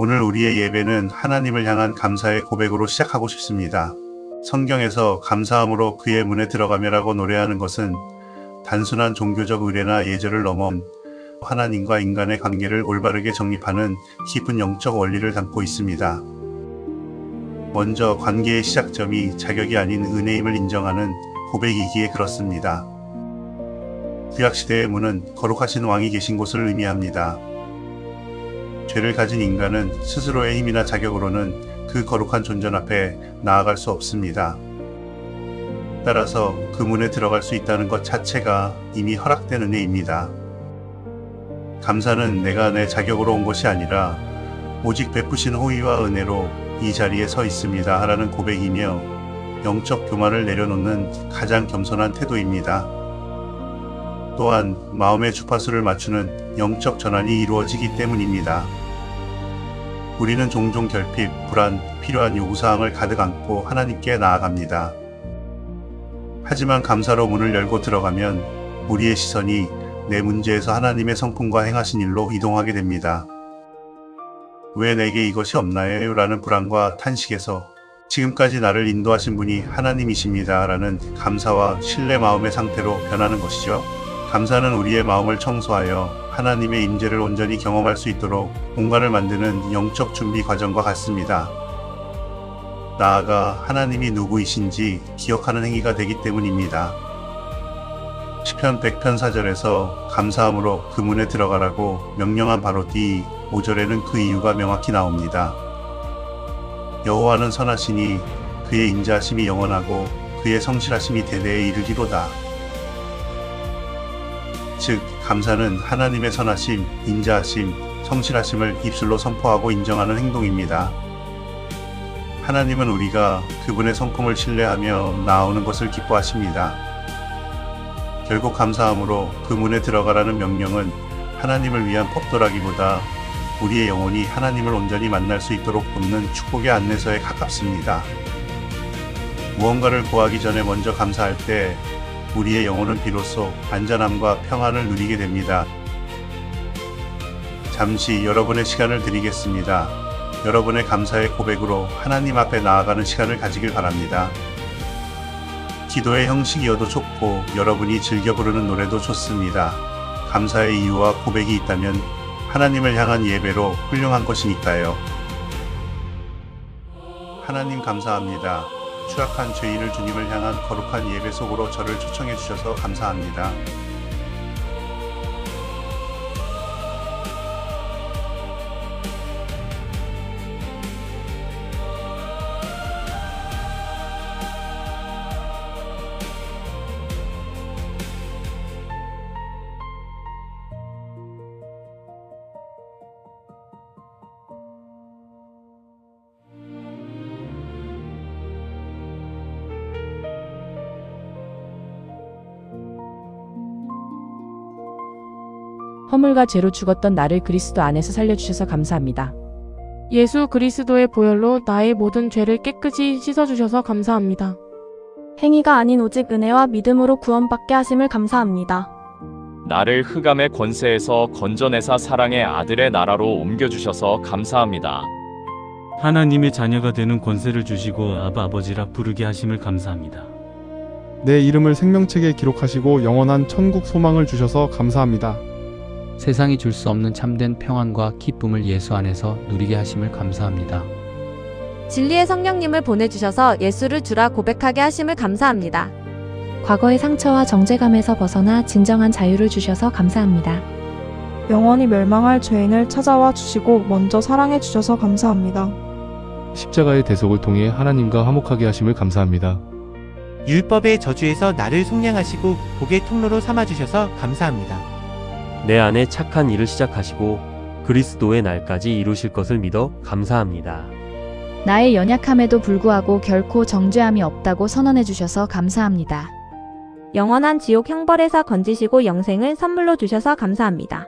오늘 우리의 예배는 하나님을 향한 감사의 고백으로 시작하고 싶습니다. 성경에서 감사함으로 그의 문에 들어가며라고 노래하는 것은 단순한 종교적 의례나 예절을 넘어 하나님과 인간의 관계를 올바르게 정립하는 깊은 영적 원리를 담고 있습니다. 먼저 관계의 시작점이 자격이 아닌 은혜임을 인정하는 고백이기에 그렇습니다. 구약시대의 문은 거룩하신 왕이 계신 곳을 의미합니다. 죄를 가진 인간은 스스로의 힘이나 자격으로는 그 거룩한 존재 앞에 나아갈 수 없습니다. 따라서 그 문에 들어갈 수 있다는 것 자체가 이미 허락된 은혜입니다. 감사는 내가 내 자격으로 온 것이 아니라 오직 베푸신 호의와 은혜로 이 자리에 서 있습니다 라는 고백이며 영적 교만을 내려놓는 가장 겸손한 태도입니다. 또한 마음의 주파수를 맞추는 영적 전환이 이루어지기 때문입니다. 우리는 종종 결핍, 불안, 필요한 요구사항을 가득 안고 하나님께 나아갑니다. 하지만 감사로 문을 열고 들어가면 우리의 시선이 내 문제에서 하나님의 성품과 행하신 일로 이동하게 됩니다. 왜 내게 이것이 없나요? 라는 불안과 탄식에서 지금까지 나를 인도하신 분이 하나님이십니다 라는 감사와 신뢰 마음의 상태로 변하는 것이죠. 감사는 우리의 마음을 청소하여 하나님의 임재를 온전히 경험할 수 있도록 공간을 만드는 영적 준비 과정과 같습니다. 나아가 하나님이 누구이신지 기억하는 행위가 되기 때문입니다. 시편 100편 4절에서 감사함으로 그 문에 들어가라고 명령한 바로 뒤 5절에는 그 이유가 명확히 나옵니다. 여호와는 선하시니 그의 인자하심이 영원하고 그의 성실하심이 대대에 이르리로다. 즉 감사는 하나님의 선하심, 인자하심, 성실하심을 입술로 선포하고 인정하는 행동입니다. 하나님은 우리가 그분의 성품을 신뢰하며 나아오는 것을 기뻐하십니다. 결국 감사함으로 그 문에 들어가라는 명령은 하나님을 위한 폭도라기보다 우리의 영혼이 하나님을 온전히 만날 수 있도록 돕는 축복의 안내서에 가깝습니다. 무언가를 구하기 전에 먼저 감사할 때 우리의 영혼은 비로소 안전함과 평안을 누리게 됩니다. 잠시 여러분의 시간을 드리겠습니다. 여러분의 감사의 고백으로 하나님 앞에 나아가는 시간을 가지길 바랍니다. 기도의 형식이어도 좋고 여러분이 즐겨 부르는 노래도 좋습니다. 감사의 이유와 고백이 있다면 하나님을 향한 예배로 훌륭한 것이니까요. 하나님 감사합니다. 추악한 죄인을 주님을 향한 거룩한 예배 속으로 저를 초청해 주셔서 감사합니다. 허물과 죄로 죽었던 나를 그리스도 안에서 살려주셔서 감사합니다. 예수 그리스도의 보혈로 나의 모든 죄를 깨끗이 씻어주셔서 감사합니다. 행위가 아닌 오직 은혜와 믿음으로 구원받게 하심을 감사합니다. 나를 흑암의 권세에서 건져내사 사랑의 아들의 나라로 옮겨주셔서 감사합니다. 하나님의 자녀가 되는 권세를 주시고 아바 아버지라 부르게 하심을 감사합니다. 내 이름을 생명책에 기록하시고 영원한 천국 소망을 주셔서 감사합니다. 세상이 줄 수 없는 참된 평안과 기쁨을 예수 안에서 누리게 하심을 감사합니다. 진리의 성령님을 보내주셔서 예수를 주라 고백하게 하심을 감사합니다. 과거의 상처와 정죄감에서 벗어나 진정한 자유를 주셔서 감사합니다. 영원히 멸망할 죄인을 찾아와 주시고 먼저 사랑해 주셔서 감사합니다. 십자가의 대속을 통해 하나님과 화목하게 하심을 감사합니다. 율법의 저주에서 나를 속량하시고 복의 통로로 삼아주셔서 감사합니다. 내 안에 착한 일을 시작하시고 그리스도의 날까지 이루실 것을 믿어 감사합니다. 나의 연약함에도 불구하고 결코 정죄함이 없다고 선언해 주셔서 감사합니다. 영원한 지옥 형벌에서 건지시고 영생을 선물로 주셔서 감사합니다.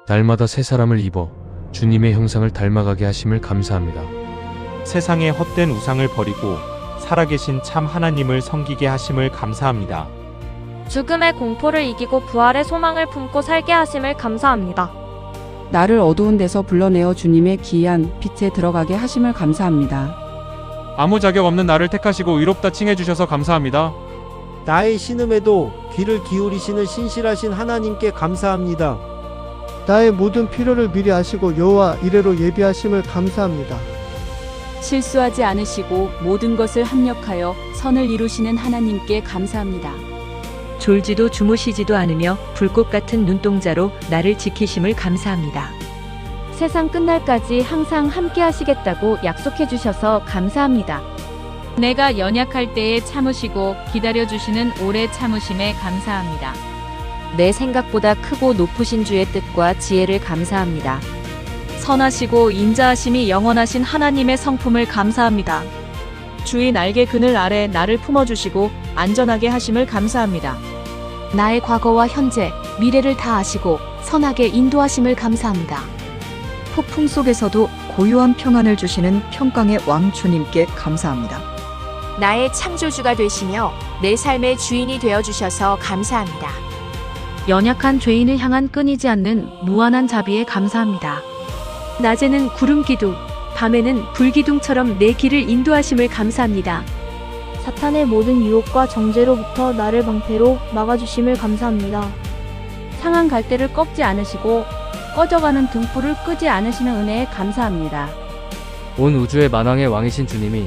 날마다 새 사람을 입어 주님의 형상을 닮아가게 하심을 감사합니다. 세상의 헛된 우상을 버리고 살아계신 참 하나님을 섬기게 하심을 감사합니다. 죽음의 공포를 이기고 부활의 소망을 품고 살게 하심을 감사합니다. 나를 어두운 데서 불러내어 주님의 기이한 빛에 들어가게 하심을 감사합니다. 아무 자격 없는 나를 택하시고 의롭다 칭해 주셔서 감사합니다. 나의 신음에도 귀를 기울이시는 신실하신 하나님께 감사합니다. 나의 모든 필요를 미리 아시고 여호와 이레로 예비하심을 감사합니다. 실수하지 않으시고 모든 것을 합력하여 선을 이루시는 하나님께 감사합니다. 졸지도 주무시지도 않으며 불꽃 같은 눈동자로 나를 지키심을 감사합니다. 세상 끝날까지 항상 함께 하시겠다고 약속해 주셔서 감사합니다. 내가 연약할 때에 참으시고 기다려주시는 오래 참으심에 감사합니다. 내 생각보다 크고 높으신 주의 뜻과 지혜를 감사합니다. 선하시고 인자하심이 영원하신 하나님의 성품을 감사합니다. 주의 날개 그늘 아래 나를 품어주시고 안전하게 하심을 감사합니다. 나의 과거와 현재, 미래를 다 아시고 선하게 인도하심을 감사합니다. 폭풍 속에서도 고요한 평안을 주시는 평강의 왕 주님께 감사합니다. 나의 창조주가 되시며 내 삶의 주인이 되어주셔서 감사합니다. 연약한 죄인을 향한 끊이지 않는 무한한 자비에 감사합니다. 낮에는 구름 기둥, 밤에는 불기둥처럼 내 길을 인도하심을 감사합니다. 사탄의 모든 유혹과 정죄로부터 나를 방패로 막아주심을 감사합니다. 상한 갈대를 꺾지 않으시고 꺼져가는 등불을 끄지 않으시는 은혜에 감사합니다. 온 우주의 만왕의 왕이신 주님이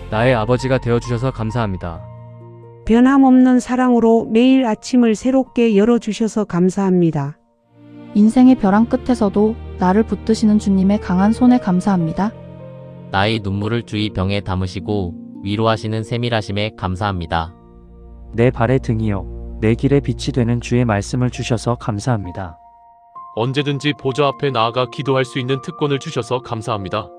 나의 아버지가 되어주셔서 감사합니다. 변함없는 사랑으로 매일 아침을 새롭게 열어주셔서 감사합니다. 인생의 벼랑 끝에서도 나를 붙드시는 주님의 강한 손에 감사합니다. 나의 눈물을 주의 병에 담으시고 위로하시는 세밀하심에 감사합니다. 내 발의 등이요 내 길의 빛이 되는 주의 말씀을 주셔서 감사합니다. 언제든지 보좌 앞에 나아가 기도할 수 있는 특권을 주셔서 감사합니다.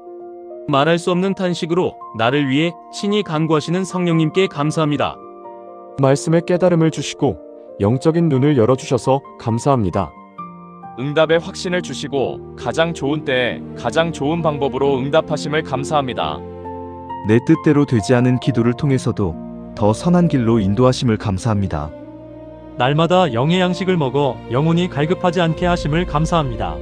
말할 수 없는 탄식으로 나를 위해 친히 간구하시는 성령님께 감사합니다. 말씀의 깨달음을 주시고 영적인 눈을 열어주셔서 감사합니다. 응답의 확신을 주시고 가장 좋은 때에 가장 좋은 방법으로 응답하심을 감사합니다. 내 뜻대로 되지 않은 기도를 통해서도 더 선한 길로 인도하심을 감사합니다. 날마다 영의 양식을 먹어 영혼이 갈급하지 않게 하심을 감사합니다.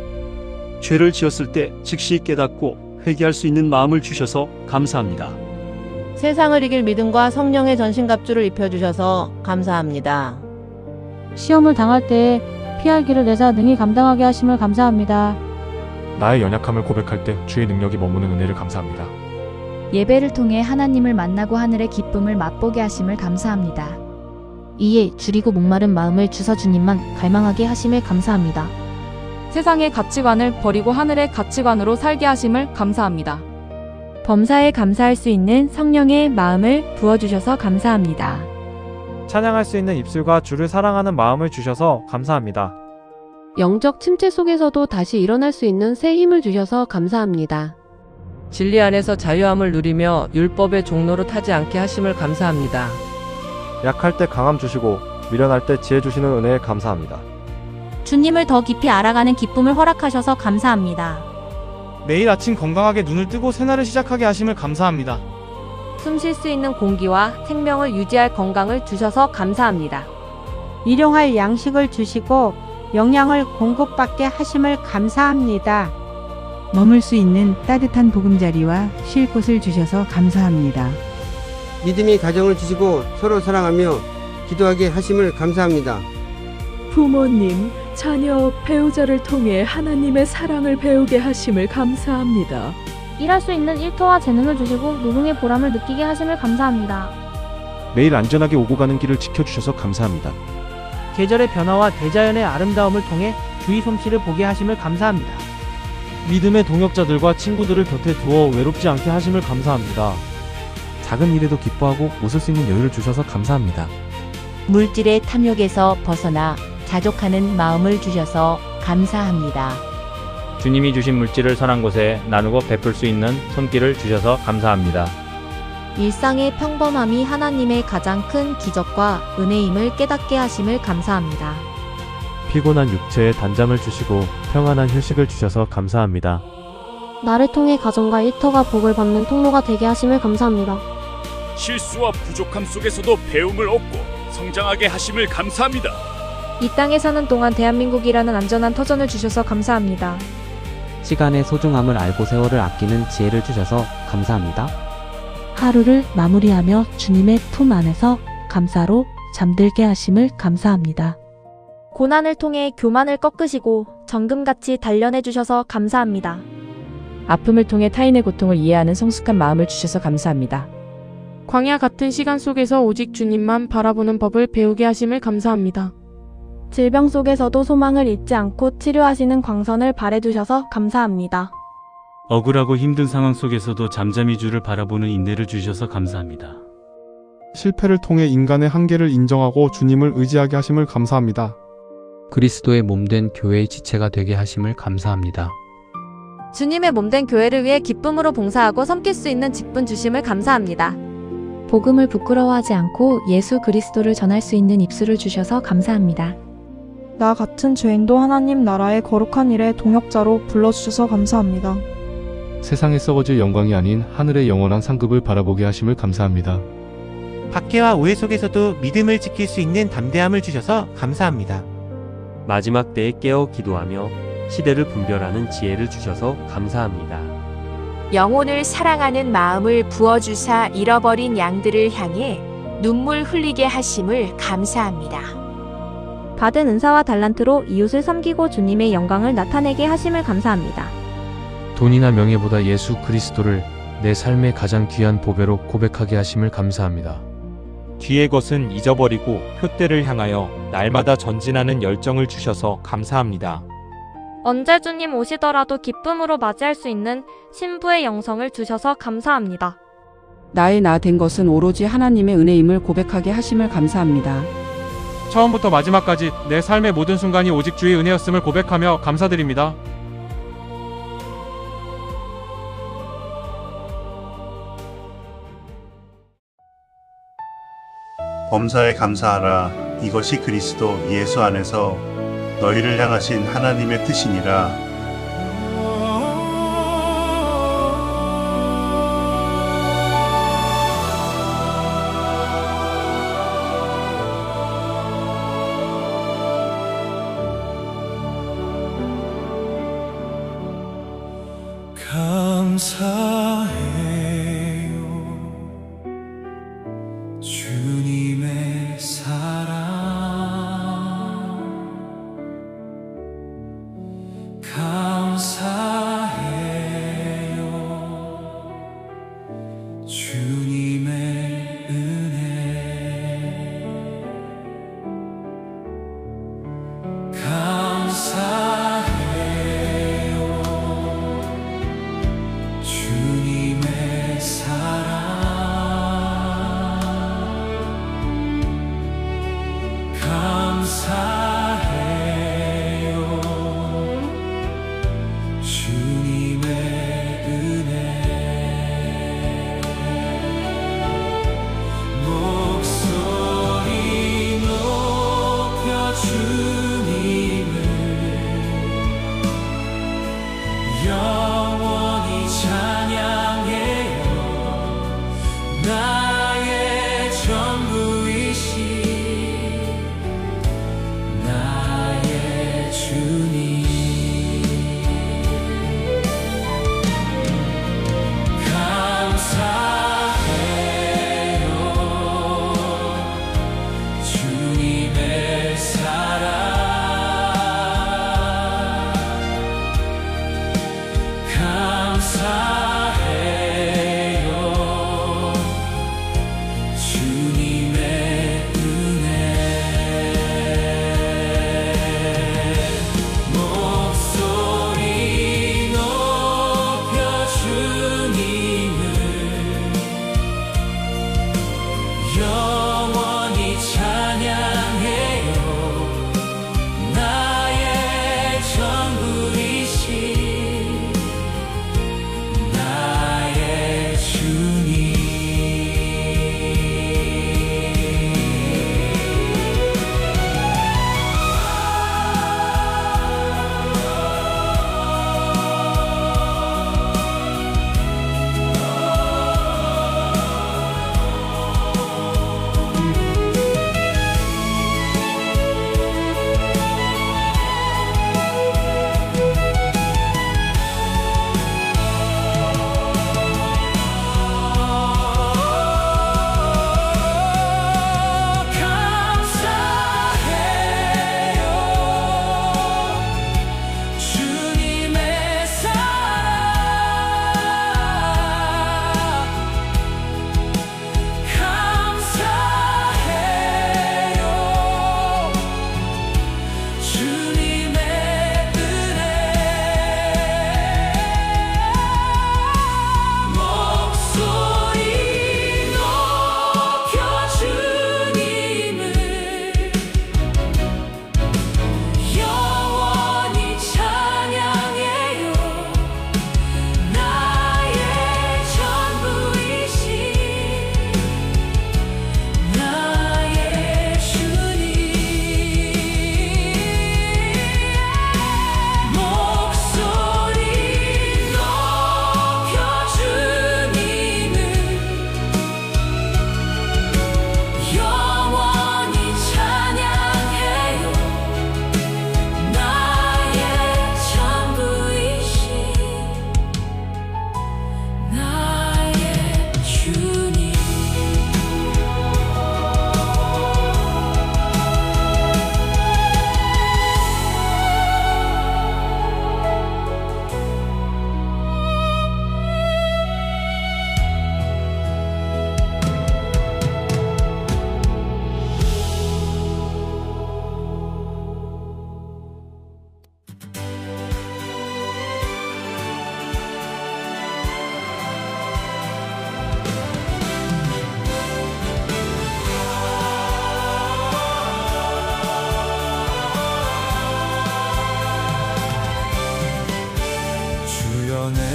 죄를 지었을 때 즉시 깨닫고 회개할 수 있는 마음을 주셔서 감사합니다. 세상을 이길 믿음과 성령의 전신갑주를 입혀주셔서 감사합니다. 시험을 당할 때에 피할 길을 내사 능히 감당하게 하심을 감사합니다. 나의 연약함을 고백할 때 주의 능력이 머무는 은혜를 감사합니다. 예배를 통해 하나님을 만나고 하늘의 기쁨을 맛보게 하심을 감사합니다. 이에 줄이고 목마른 마음을 주사 주님만 갈망하게 하심을 감사합니다. 세상의 가치관을 버리고 하늘의 가치관으로 살게 하심을 감사합니다. 범사에 감사할 수 있는 성령의 마음을 부어주셔서 감사합니다. 찬양할 수 있는 입술과 주를 사랑하는 마음을 주셔서 감사합니다. 영적 침체 속에서도 다시 일어날 수 있는 새 힘을 주셔서 감사합니다. 진리 안에서 자유함을 누리며 율법의 종로로 타지 않게 하심을 감사합니다. 약할 때 강함 주시고 미련할 때 지혜 주시는 은혜에 감사합니다. 주님을 더 깊이 알아가는 기쁨을 허락하셔서 감사합니다. 매일 아침 건강하게 눈을 뜨고 새날을 시작하게 하심을 감사합니다. 숨 쉴 수 있는 공기와 생명을 유지할 건강을 주셔서 감사합니다. 일용할 양식을 주시고 영양을 공급받게 하심을 감사합니다. 머물 수 있는 따뜻한 보금자리와 쉴 곳을 주셔서 감사합니다. 믿음의 가정을 주시고 서로 사랑하며 기도하게 하심을 감사합니다. 부모님, 자녀, 배우자를 통해 하나님의 사랑을 배우게 하심을 감사합니다. 일할 수 있는 일터와 재능을 주시고 노동의 보람을 느끼게 하심을 감사합니다. 매일 안전하게 오고 가는 길을 지켜주셔서 감사합니다. 계절의 변화와 대자연의 아름다움을 통해 주의 솜씨를 보게 하심을 감사합니다. 믿음의 동역자들과 친구들을 곁에 두어 외롭지 않게 하심을 감사합니다. 작은 일에도 기뻐하고 웃을 수 있는 여유를 주셔서 감사합니다. 물질의 탐욕에서 벗어나 자족하는 마음을 주셔서 감사합니다. 주님이 주신 물질을 선한 곳에 나누고 베풀 수 있는 손길을 주셔서 감사합니다. 일상의 평범함이 하나님의 가장 큰 기적과 은혜임을 깨닫게 하심을 감사합니다. 피곤한 육체에 단잠을 주시고 평안한 휴식을 주셔서 감사합니다. 나를 통해 가정과 일터가 복을 받는 통로가 되게 하심을 감사합니다. 실수와 부족함 속에서도 배움을 얻고 성장하게 하심을 감사합니다. 이 땅에 사는 동안 대한민국이라는 안전한 터전을 주셔서 감사합니다. 시간의 소중함을 알고 세월을 아끼는 지혜를 주셔서 감사합니다. 하루를 마무리하며 주님의 품 안에서 감사로 잠들게 하심을 감사합니다. 고난을 통해 교만을 꺾으시고 정금같이 단련해 주셔서 감사합니다. 아픔을 통해 타인의 고통을 이해하는 성숙한 마음을 주셔서 감사합니다. 광야 같은 시간 속에서 오직 주님만 바라보는 법을 배우게 하심을 감사합니다. 질병 속에서도 소망을 잊지 않고 치료하시는 광선을 발해주셔서 감사합니다. 억울하고 힘든 상황 속에서도 잠잠히 주를 바라보는 인내를 주셔서 감사합니다. 실패를 통해 인간의 한계를 인정하고 주님을 의지하게 하심을 감사합니다. 그리스도의 몸된 교회의 지체가 되게 하심을 감사합니다. 주님의 몸된 교회를 위해 기쁨으로 봉사하고 섬길 수 있는 직분 주심을 감사합니다. 복음을 부끄러워하지 않고 예수 그리스도를 전할 수 있는 입술을 주셔서 감사합니다. 나 같은 죄인도 하나님 나라의 거룩한 일에 동역자로 불러주셔서 감사합니다. 세상에 썩어질 영광이 아닌 하늘의 영원한 상급을 바라보게 하심을 감사합니다. 박해와 오해 속에서도 믿음을 지킬 수 있는 담대함을 주셔서 감사합니다. 마지막 때에 깨어 기도하며 시대를 분별하는 지혜를 주셔서 감사합니다. 영혼을 사랑하는 마음을 부어주사 잃어버린 양들을 향해 눈물 흘리게 하심을 감사합니다. 받은 은사와 달란트로 이웃을 섬기고 주님의 영광을 나타내게 하심을 감사합니다. 돈이나 명예보다 예수 그리스도를 내 삶의 가장 귀한 보배로 고백하게 하심을 감사합니다. 뒤의 것은 잊어버리고 표대를 향하여 날마다 전진하는 열정을 주셔서 감사합니다. 언제 주님 오시더라도 기쁨으로 맞이할 수 있는 신부의 영성을 주셔서 감사합니다. 나의 나 된 것은 오로지 하나님의 은혜임을 고백하게 하심을 감사합니다. 처음부터 마지막까지 내 삶의 모든 순간이 오직 주의 은혜였음을 고백하며 감사드립니다. 범사에 감사하라. 이것이 그리스도 예수 안에서 너희를 향하신 하나님의 뜻이니라. 감사해요 주님의 사랑 감사해요 주님의 은혜 감사해요 주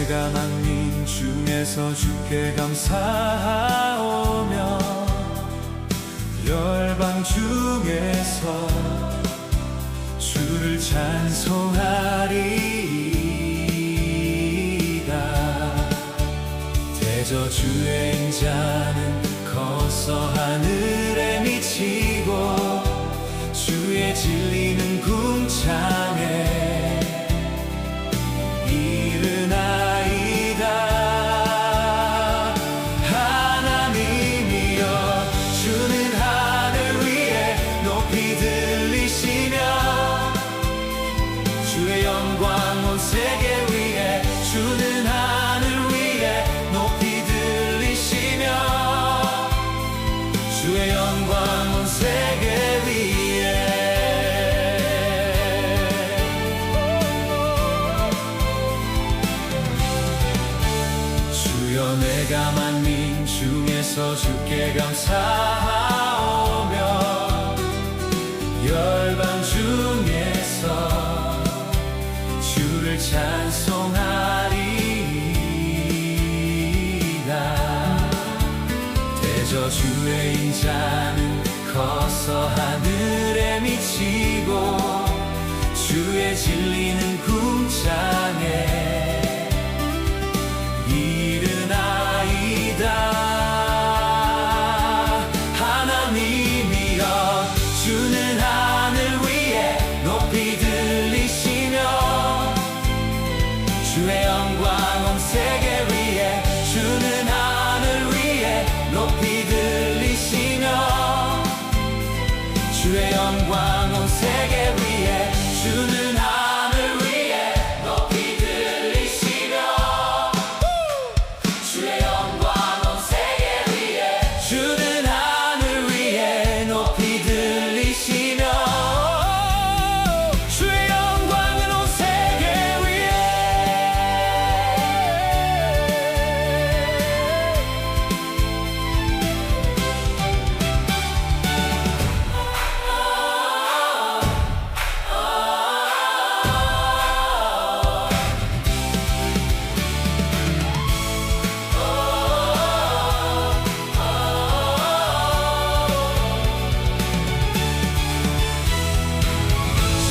내가 만민 중에서 주께 감사하오며 열방 중에서 주를 찬송하리이다. 대저주의 인자는 커서 하늘에 미치고 주의 진리는 궁창에 이르나이다. 하나님이여 주는 하늘 위에 높이 들리시며 주의 영광 온 세계 위에 주는 하늘 위에 높이 들리시며 주의 영광 온 세계 위에 주여 내가 만민 중에서 주께 감사하오며 열방 중에서 주를 찬송하리이다. 대저주의 인자는 커서 하늘에 미치고 주의 진리는 궁창에 이르나이다. 하나님이여 주는 하늘 위에 높이 들리시며 주의 영광 온 세계 위에 주는 하늘 위에 높이 들리시며 주의 영광 온 세계 위에 주는 하늘 위에 높이 들리시며 주의 영광 온 세계 위에 주는 하늘 위에 높이 들리시며 주의 영광은 온 세계 위에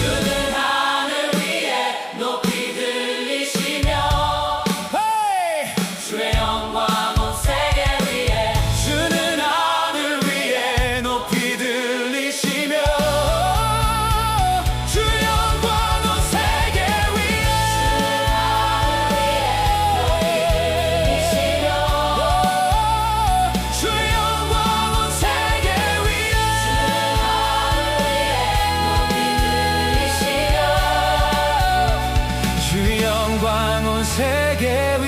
주는 하늘 위에 높이 들리시며 주의 영광 온 세계 위에 주는 하늘 위에 높이 들리시며 주의 영광 온 세계 위에 주의 영광 온 세계 위에 주의 영광 온 세계 위에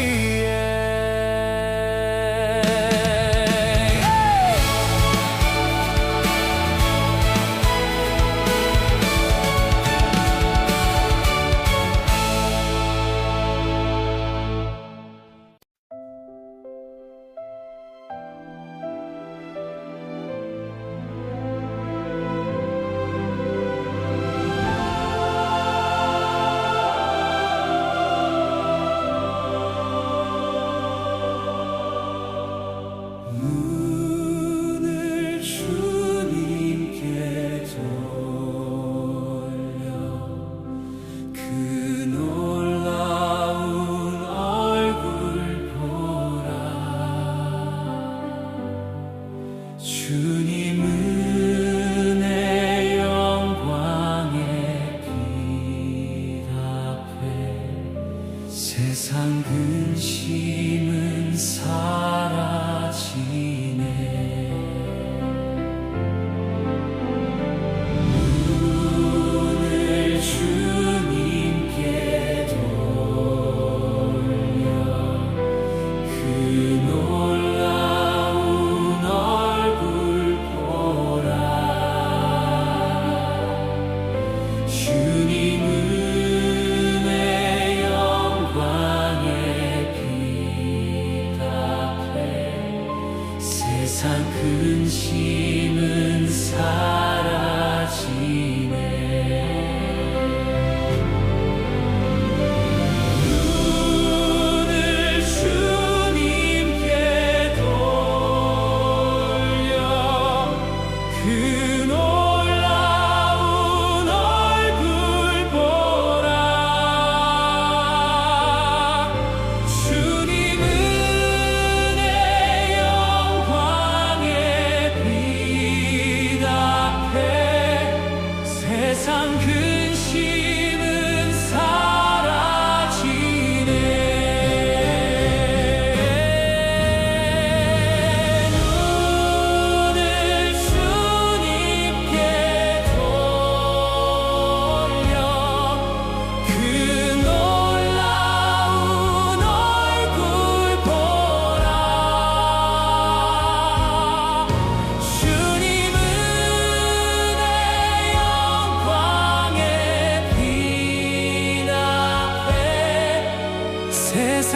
눈을 주님께 돌려 그 놀라운 얼굴 보라. 주님 은혜 영광에 빛 앞에 세상 근심은 사라지네. 눈을 주님께 돌려 그 놀라운 얼굴 보라. 주님 은혜 영광에 빛 앞에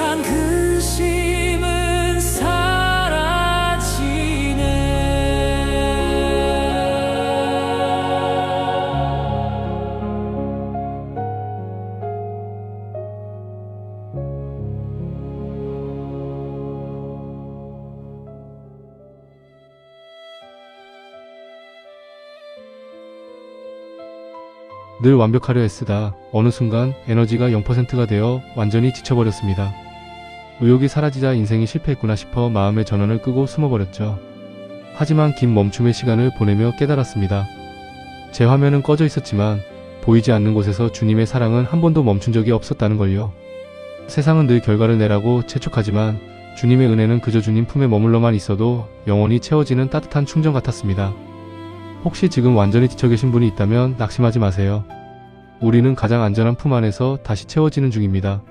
듯한 근심은 늘 완벽하려 애쓰다 어느 순간 에너지가 0%가 되어 완전히 지쳐버렸습니다. 의욕이 사라지자 인생이 실패했구나 싶어 마음의 전원을 끄고 숨어버렸죠. 하지만 긴 멈춤의 시간을 보내며 깨달았습니다. 제 화면은 꺼져 있었지만 보이지 않는 곳에서 주님의 사랑은 한 번도 멈춘 적이 없었다는 걸요. 세상은 늘 결과를 내라고 재촉하지만 주님의 은혜는 그저 주님 품에 머물러만 있어도 영원히 채워지는 따뜻한 충전 같았습니다. 혹시 지금 완전히 지쳐 계신 분이 있다면 낙심하지 마세요. 우리는 가장 안전한 품 안에서 다시 채워지는 중입니다.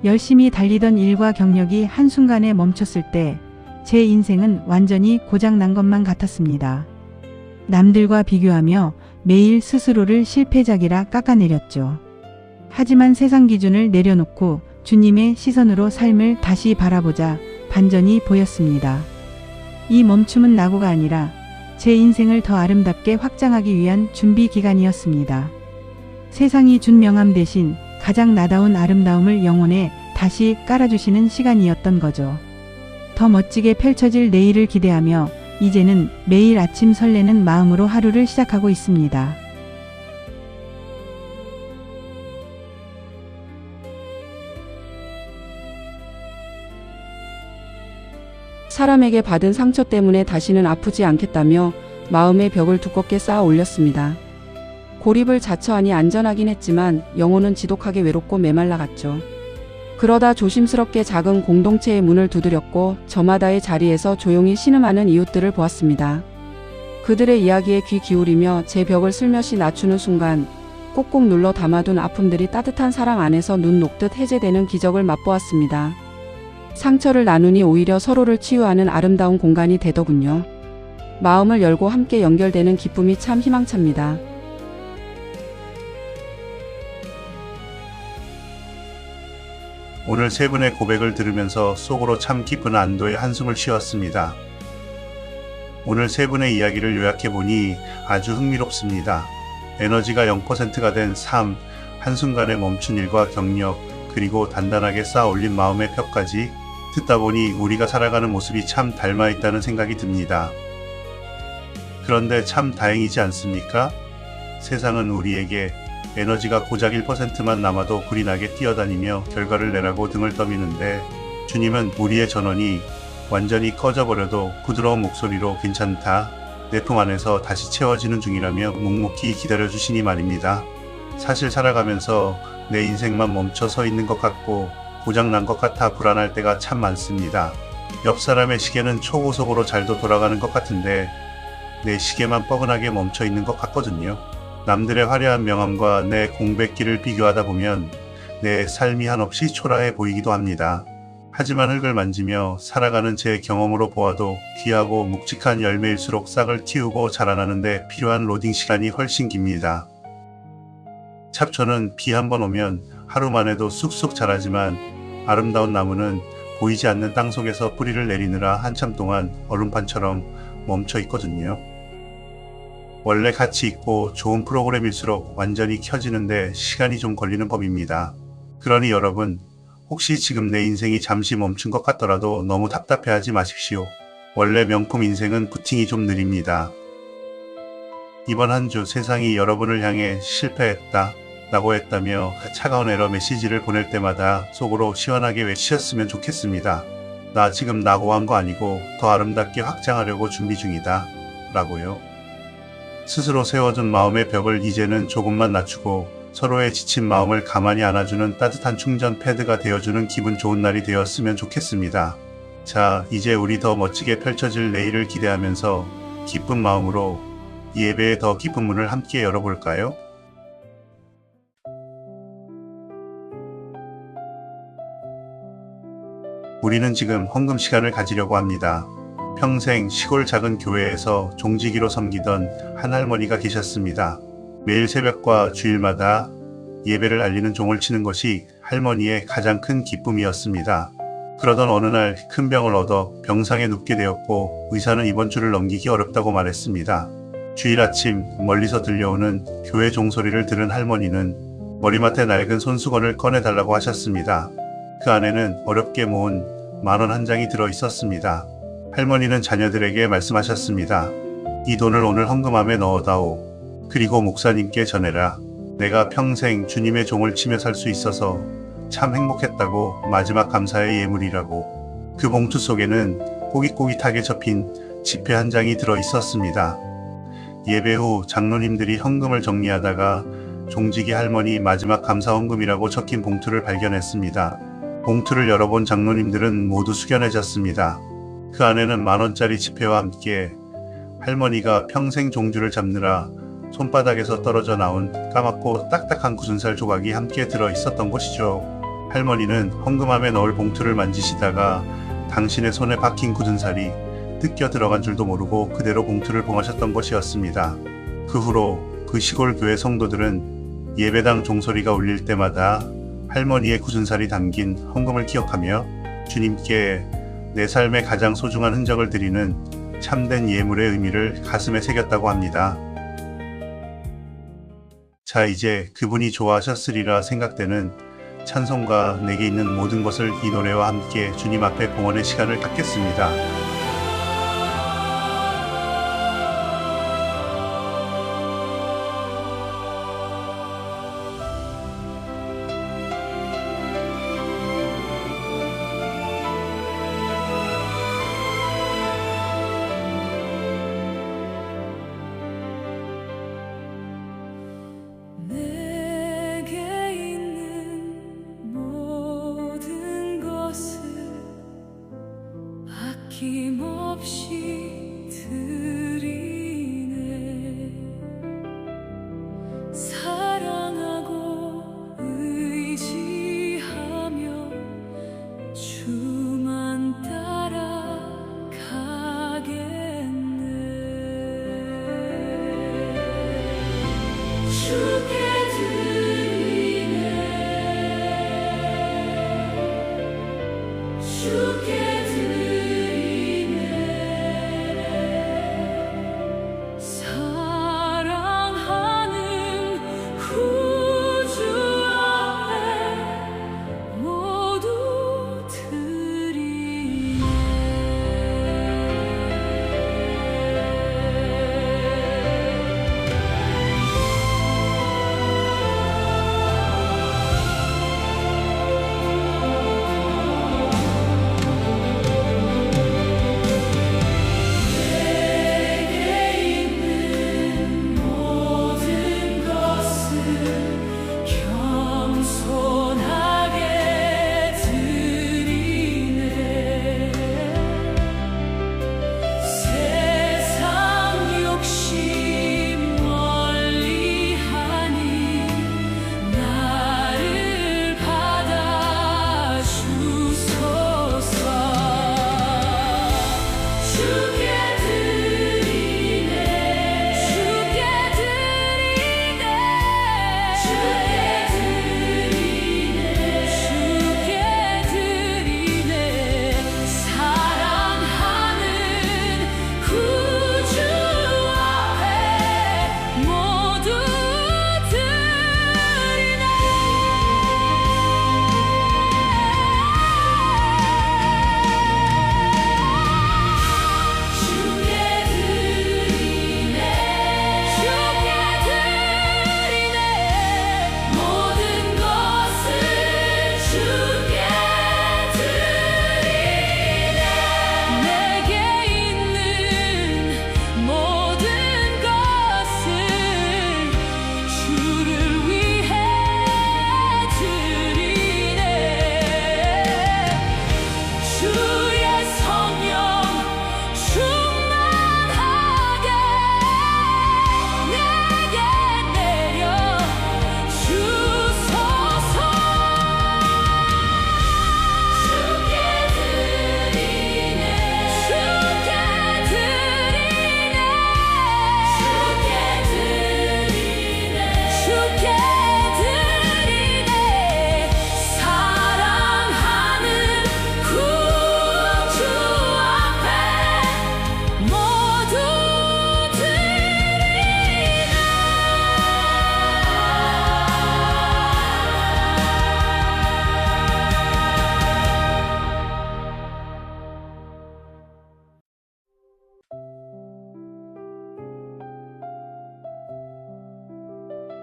열심히 달리던 일과 경력이 한순간에 멈췄을 때 제 인생은 완전히 고장난 것만 같았습니다. 남들과 비교하며 매일 스스로를 실패작이라 깎아내렸죠. 하지만 세상 기준을 내려놓고 주님의 시선으로 삶을 다시 바라보자 반전이 보였습니다. 이 멈춤은 낙오가 아니라 제 인생을 더 아름답게 확장하기 위한 준비 기간이었습니다. 세상이 준 명함 대신 가장 나다운 아름다움을 영혼에 다시 깔아주시는 시간이었던 거죠. 더 멋지게 펼쳐질 내일을 기대하며 이제는 매일 아침 설레는 마음으로 하루를 시작하고 있습니다. 사람에게 받은 상처 때문에 다시는 아프지 않겠다며 마음의 벽을 두껍게 쌓아 올렸습니다. 고립을 자처하니 안전하긴 했지만 영혼은 지독하게 외롭고 메말라갔죠. 그러다 조심스럽게 작은 공동체의 문을 두드렸고 저마다의 자리에서 조용히 신음하는 이웃들을 보았습니다. 그들의 이야기에 귀 기울이며 제 벽을 슬며시 낮추는 순간 꾹꾹 눌러 담아둔 아픔들이 따뜻한 사랑 안에서 눈 녹듯 해제되는 기적을 맛보았습니다. 상처를 나누니 오히려 서로를 치유하는 아름다운 공간이 되더군요. 마음을 열고 함께 연결되는 기쁨이 참 희망찹니다. 오늘 세 분의 고백을 들으면서 속으로 참 깊은 안도의 한숨을 쉬었습니다. 오늘 세 분의 이야기를 요약해보니 아주 흥미롭습니다. 에너지가 0%가 된 삶, 한순간에 멈춘 일과 경력, 그리고 단단하게 쌓아 올린 마음의 벽까지 듣다 보니 우리가 살아가는 모습이 참 닮아있다는 생각이 듭니다. 그런데 참 다행이지 않습니까? 세상은 우리에게 에너지가 고작 1%만 남아도 불이 나게 뛰어다니며 결과를 내라고 등을 떠미는데 주님은 우리의 전원이 완전히 꺼져버려도 부드러운 목소리로 괜찮다, 내 품 안에서 다시 채워지는 중이라며 묵묵히 기다려주시니 말입니다. 사실 살아가면서 내 인생만 멈춰 서 있는 것 같고 고장난 것 같아 불안할 때가 참 많습니다. 옆 사람의 시계는 초고속으로 잘도 돌아가는 것 같은데 내 시계만 뻐근하게 멈춰 있는 것 같거든요. 남들의 화려한 명함과 내 공백기를 비교하다 보면 내 삶이 한없이 초라해 보이기도 합니다. 하지만 흙을 만지며 살아가는 제 경험으로 보아도 귀하고 묵직한 열매일수록 싹을 틔우고 자라나는데 필요한 로딩 시간이 훨씬 깁니다. 잡초는 비 한 번 오면 하루만 해도 쑥쑥 자라지만 아름다운 나무는 보이지 않는 땅 속에서 뿌리를 내리느라 한참 동안 얼음판처럼 멈춰 있거든요. 원래 가치 있고 좋은 프로그램일수록 완전히 켜지는데 시간이 좀 걸리는 법입니다. 그러니 여러분, 혹시 지금 내 인생이 잠시 멈춘 것 같더라도 너무 답답해하지 마십시오. 원래 명품 인생은 부팅이 좀 느립니다. 이번 한 주 세상이 여러분을 향해 실패했다 라고 했다며 차가운 에러 메시지를 보낼 때마다 속으로 시원하게 외치셨으면 좋겠습니다. 나 지금 낙오한 거 아니고 더 아름답게 확장하려고 준비 중이다 라고요. 스스로 세워둔 마음의 벽을 이제는 조금만 낮추고 서로의 지친 마음을 가만히 안아주는 따뜻한 충전 패드가 되어주는 기분 좋은 날이 되었으면 좋겠습니다. 자, 이제 우리 더 멋지게 펼쳐질 내일을 기대하면서 기쁜 마음으로 예배의 더 깊은 문을 함께 열어볼까요? 우리는 지금 헌금 시간을 가지려고 합니다. 평생 시골 작은 교회에서 종지기로 섬기던 한 할머니가 계셨습니다. 매일 새벽과 주일마다 예배를 알리는 종을 치는 것이 할머니의 가장 큰 기쁨이었습니다. 그러던 어느 날 큰 병을 얻어 병상에 눕게 되었고 의사는 이번 주를 넘기기 어렵다고 말했습니다. 주일 아침 멀리서 들려오는 교회 종소리를 들은 할머니는 머리맡에 낡은 손수건을 꺼내달라고 하셨습니다. 그 안에는 어렵게 모은 10,000원 한 장이 들어 있었습니다. 할머니는 자녀들에게 말씀하셨습니다. 이 돈을 오늘 헌금함에 넣어다오. 그리고 목사님께 전해라. 내가 평생 주님의 종을 치며 살 수 있어서 참 행복했다고 마지막 감사의 예물이라고. 그 봉투 속에는 꼬깃꼬깃하게 접힌 지폐 한 장이 들어 있었습니다. 예배 후 장로님들이 헌금을 정리하다가 종지기 할머니 마지막 감사 헌금이라고 적힌 봉투를 발견했습니다. 봉투를 열어본 장로님들은 모두 숙연해졌습니다. 그 안에는 10,000원짜리 지폐와 함께 할머니가 평생 종주를 잡느라 손바닥에서 떨어져 나온 까맣고 딱딱한 굳은살 조각이 함께 들어 있었던 것이죠. 할머니는 헌금함에 넣을 봉투를 만지시다가 당신의 손에 박힌 굳은살이 뜯겨 들어간 줄도 모르고 그대로 봉투를 봉하셨던 것이었습니다. 그 후로 그 시골 교회 성도들은 예배당 종소리가 울릴 때마다 할머니의 굳은살이 담긴 헌금을 기억하며 주님께 내 삶의 가장 소중한 흔적을 드리는 참된 예물의 의미를 가슴에 새겼다고 합니다. 자, 이제 그분이 좋아하셨으리라 생각되는 찬송과 내게 있는 모든 것을 이 노래와 함께 주님 앞에 봉헌의 시간을 갖겠습니다. 힘없이 드리네. 사랑하고 의지하며 주만 따라가겠네. 주께 드리네. 주께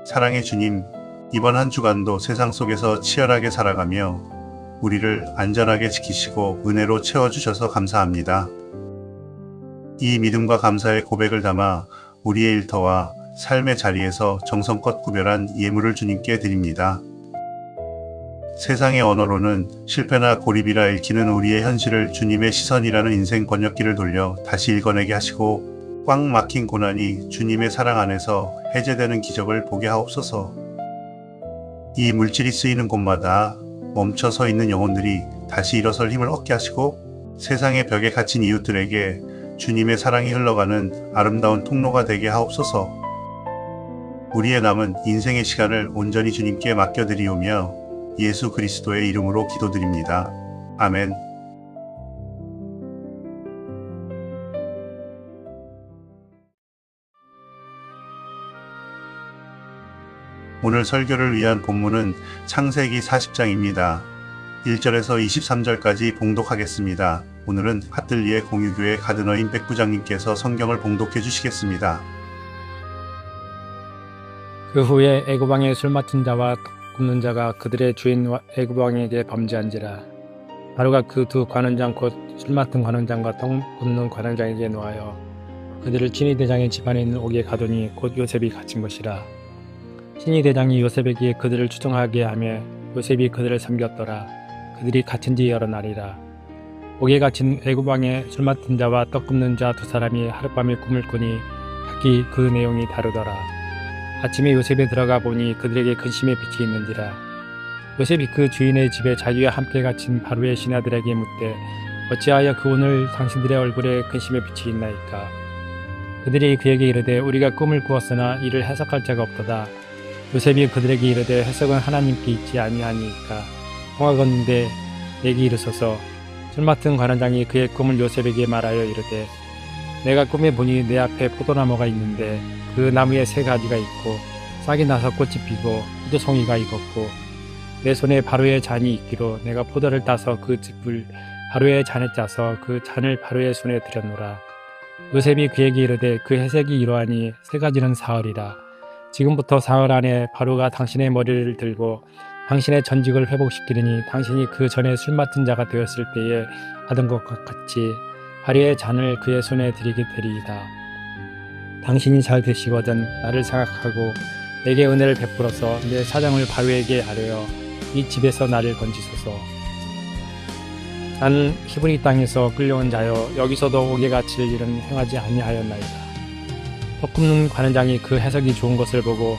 사랑의 주님, 이번 한 주간도 세상 속에서 치열하게 살아가며 우리를 안전하게 지키시고 은혜로 채워주셔서 감사합니다. 이 믿음과 감사의 고백을 담아 우리의 일터와 삶의 자리에서 정성껏 구별한 예물을 주님께 드립니다. 세상의 언어로는 실패나 고립이라 읽히는 우리의 현실을 주님의 시선이라는 인생 번역기를 돌려 다시 읽어내게 하시고 꽉 막힌 고난이 주님의 사랑 안에서 해제되는 기적을 보게 하옵소서. 이 물질이 쓰이는 곳마다 멈춰 서 있는 영혼들이 다시 일어설 힘을 얻게 하시고 세상의 벽에 갇힌 이웃들에게 주님의 사랑이 흘러가는 아름다운 통로가 되게 하옵소서. 우리의 남은 인생의 시간을 온전히 주님께 맡겨드리오며 예수 그리스도의 이름으로 기도드립니다. 아멘. 오늘 설교를 위한 본문은 창세기 40장입니다. 1절에서 23절까지 봉독하겠습니다. 오늘은 하틀리의 공유교회 가드너인 백부장님께서 성경을 봉독해 주시겠습니다. 그 후에 애굽왕의 술 맡은 자와 굽는 자가 그들의 주인 애굽왕에게 범죄한지라. 바로가 그 두 관원장 곧 술 맡은 관원장과 떡 굽는 관원장에게 노하여 그들을 친위 대장의 집안에 있는 옥에 가두니 곧 요셉이 갇힌 것이라. 친위 대장이 요셉에게 그들을 추정하게 하며 요셉이 그들을 섬겼더라. 그들이 갇힌 지 여러 날이라. 옥에 갇힌 애굽왕의 술 맡은 자와 떡 굽는 자 두 사람이 하룻밤에 꿈을 꾸니 각기 그 내용이 다르더라. 아침에 요셉에 들어가 보니 그들에게 근심의 빛이 있는지라. 요셉이 그 주인의 집에 자기와 함께 갇힌 바로의 신하들에게 묻되 어찌하여 그 오늘 당신들의 얼굴에 근심의 빛이 있나이까. 그들이 그에게 이르되 우리가 꿈을 꾸었으나 이를 해석할 자가 없도다. 요셉이 그들에게 이르되 해석은 하나님께 있지 아니하니까 통하건대 내게 이르소서. 술 맡은 관원장이 그의 꿈을 요셉에게 말하여 이르되 내가 꿈에 보니 내 앞에 포도나무가 있는데 그 나무에 세 가지가 있고 싹이 나서 꽃이 피고 포도송이가 익었고 내 손에 바로의 잔이 있기로 내가 포도를 따서 그 즙을 바로의 잔에 짜서 그 잔을 바로의 손에 들여노라. 요셉이 그에게 이르되 그 해석이 이러하니 세 가지는 사흘이라. 지금부터 사흘 안에 바로가 당신의 머리를 들고 당신의 전직을 회복시키리니 당신이 그 전에 술 맡은 자가 되었을 때에 하던 것과 같이 바로의 잔을 그의 손에 드리게 되리이다. 당신이 잘 되시거든 나를 생각하고 내게 은혜를 베풀어서 내 사정을 바로에게 아뢰어 이 집에서 나를 건지소서. 나는 히브리 땅에서 끌려온 자여 여기서도 옥에 갇힐 일은 행하지 아니하였나이다. 떡 굽는 관원장이 그 해석이 좋은 것을 보고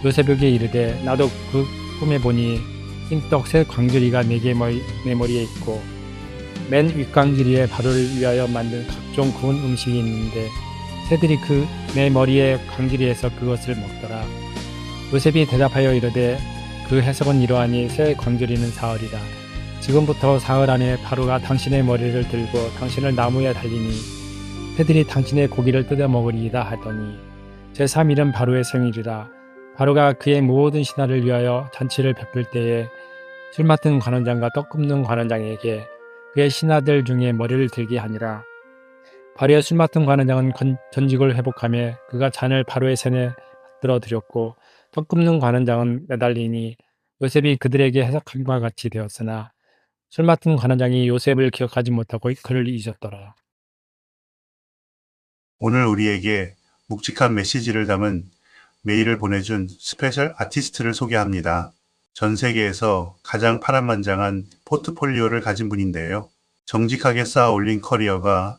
요셉에게 이르되 나도 그 꿈에 보니 흰떡 새 광주리가 내 머리에 있고 맨 윗광주리에 바로를 위하여 만든 각종 구운 음식이 있는데 새들이 내 머리에 광주리에서 그것을 먹더라. 요셉이 대답하여 이르되 그 해석은 이러하니 새 광주리는 사흘이라. 지금부터 사흘 안에 바로가 당신의 머리를 들고 당신을 나무에 달리니 새들이 당신의 고기를 뜯어 먹으리이다 하더니 제3일은 바로의 생일이라. 바로가 그의 모든 신하를 위하여 잔치를 베풀 때에 술 맡은 관원장과 떡 굽는 관원장에게 그의 신하들 중에 머리를 들게 하니라. 바로의 술 맡은 관원장은 전직을 회복하며 그가 잔을 바로의 손에 받들어 드렸고 떡 굽는 관원장은 매달리니 요셉이 그들에게 해석한 바와 같이 되었으나 술 맡은 관원장이 요셉을 기억하지 못하고 그를 잊었더라. 오늘 우리에게 묵직한 메시지를 담은 메일을 보내준 스페셜 아티스트를 소개합니다. 전 세계에서 가장 파란만장한 포트폴리오를 가진 분인데요. 정직하게 쌓아 올린 커리어가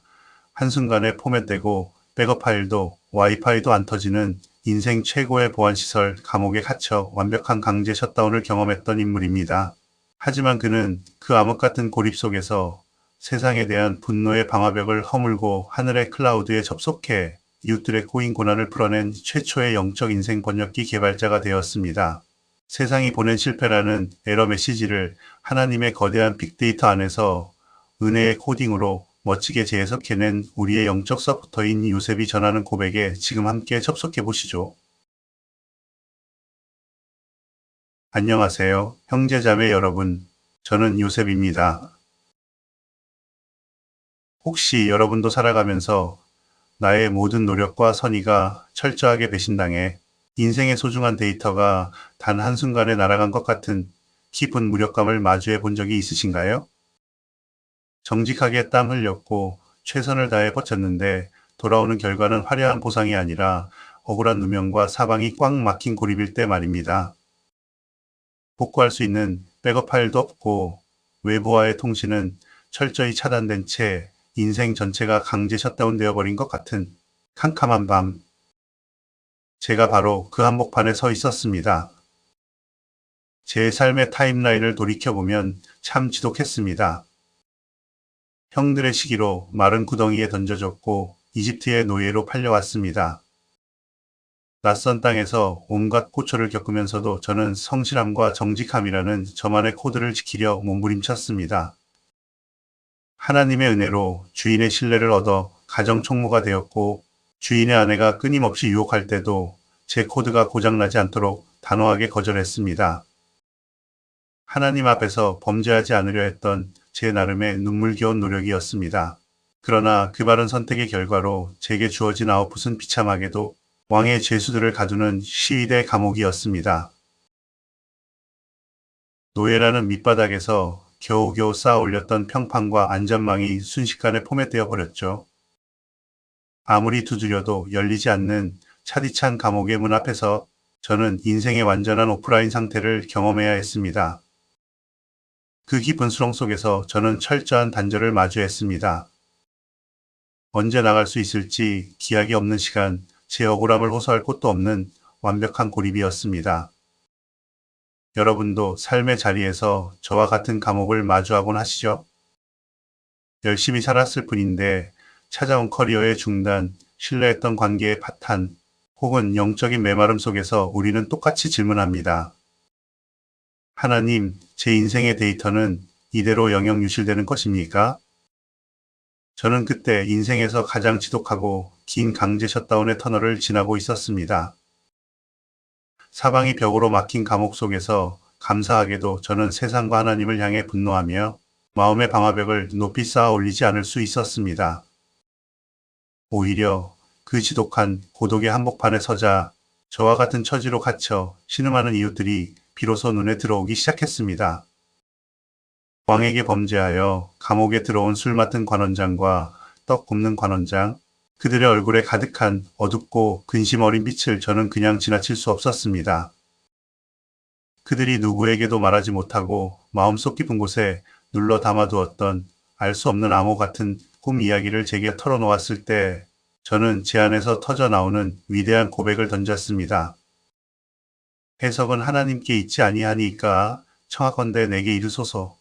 한순간에 포맷되고 백업 파일도 와이파이도 안 터지는 인생 최고의 보안시설 감옥에 갇혀 완벽한 강제 셧다운을 경험했던 인물입니다. 하지만 그는 그 암흑 같은 고립 속에서 세상에 대한 분노의 방화벽을 허물고 하늘의 클라우드에 접속해 이웃들의 꼬인 고난을 풀어낸 최초의 영적 인생 번역기 개발자가 되었습니다. 세상이 보낸 실패라는 에러 메시지를 하나님의 거대한 빅데이터 안에서 은혜의 코딩으로 멋지게 재해석해낸 우리의 영적 서포터인 요셉이 전하는 고백에 지금 함께 접속해 보시죠. 안녕하세요, 형제자매 여러분. 저는 요셉입니다. 혹시 여러분도 살아가면서 나의 모든 노력과 선의가 철저하게 배신당해 인생의 소중한 데이터가 단 한순간에 날아간 것 같은 깊은 무력감을 마주해 본 적이 있으신가요? 정직하게 땀 흘렸고 최선을 다해 버텼는데 돌아오는 결과는 화려한 보상이 아니라 억울한 누명과 사방이 꽉 막힌 고립일 때 말입니다. 복구할 수 있는 백업 파일도 없고 외부와의 통신은 철저히 차단된 채 인생 전체가 강제 셧다운되어 버린 것 같은 캄캄한 밤. 제가 바로 그 한복판에 서 있었습니다. 제 삶의 타임라인을 돌이켜보면 참 지독했습니다. 형들의 시기로 마른 구덩이에 던져졌고 이집트의 노예로 팔려왔습니다. 낯선 땅에서 온갖 고초를 겪으면서도 저는 성실함과 정직함이라는 저만의 코드를 지키려 몸부림쳤습니다. 하나님의 은혜로 주인의 신뢰를 얻어 가정 총무가 되었고 주인의 아내가 끊임없이 유혹할 때도 제 코드가 고장나지 않도록 단호하게 거절했습니다. 하나님 앞에서 범죄하지 않으려 했던 제 나름의 눈물겨운 노력이었습니다. 그러나 그 바른 선택의 결과로 제게 주어진 아웃풋은 비참하게도 왕의 죄수들을 가두는 시위대 감옥이었습니다. 노예라는 밑바닥에서 겨우겨우 쌓아 올렸던 평판과 안전망이 순식간에 포맷되어 버렸죠. 아무리 두드려도 열리지 않는 차디찬 감옥의 문 앞에서 저는 인생의 완전한 오프라인 상태를 경험해야 했습니다. 그 깊은 수렁 속에서 저는 철저한 단절을 마주했습니다. 언제 나갈 수 있을지 기약이 없는 시간, 제 억울함을 호소할 곳도 없는 완벽한 고립이었습니다. 여러분도 삶의 자리에서 저와 같은 감옥을 마주하곤 하시죠? 열심히 살았을 뿐인데 찾아온 커리어의 중단, 신뢰했던 관계의 파탄, 혹은 영적인 메마름 속에서 우리는 똑같이 질문합니다. 하나님, 제 인생의 데이터는 이대로 영영 유실되는 것입니까? 저는 그때 인생에서 가장 지독하고 긴 강제 셧다운의 터널을 지나고 있었습니다. 사방이 벽으로 막힌 감옥 속에서 감사하게도 저는 세상과 하나님을 향해 분노하며 마음의 방화벽을 높이 쌓아 올리지 않을 수 있었습니다. 오히려 그 지독한 고독의 한복판에 서자 저와 같은 처지로 갇혀 신음하는 이웃들이 비로소 눈에 들어오기 시작했습니다. 왕에게 범죄하여 감옥에 들어온 술 맡은 관원장과 떡 굽는 관원장, 그들의 얼굴에 가득한 어둡고 근심 어린 빛을 저는 그냥 지나칠 수 없었습니다. 그들이 누구에게도 말하지 못하고 마음속 깊은 곳에 눌러 담아두었던 알 수 없는 암호 같은 꿈 이야기를 제게 털어놓았을 때 저는 제 안에서 터져나오는 위대한 고백을 던졌습니다. 해석은 하나님께 있지 아니하니까 청하건대 내게 이르소서.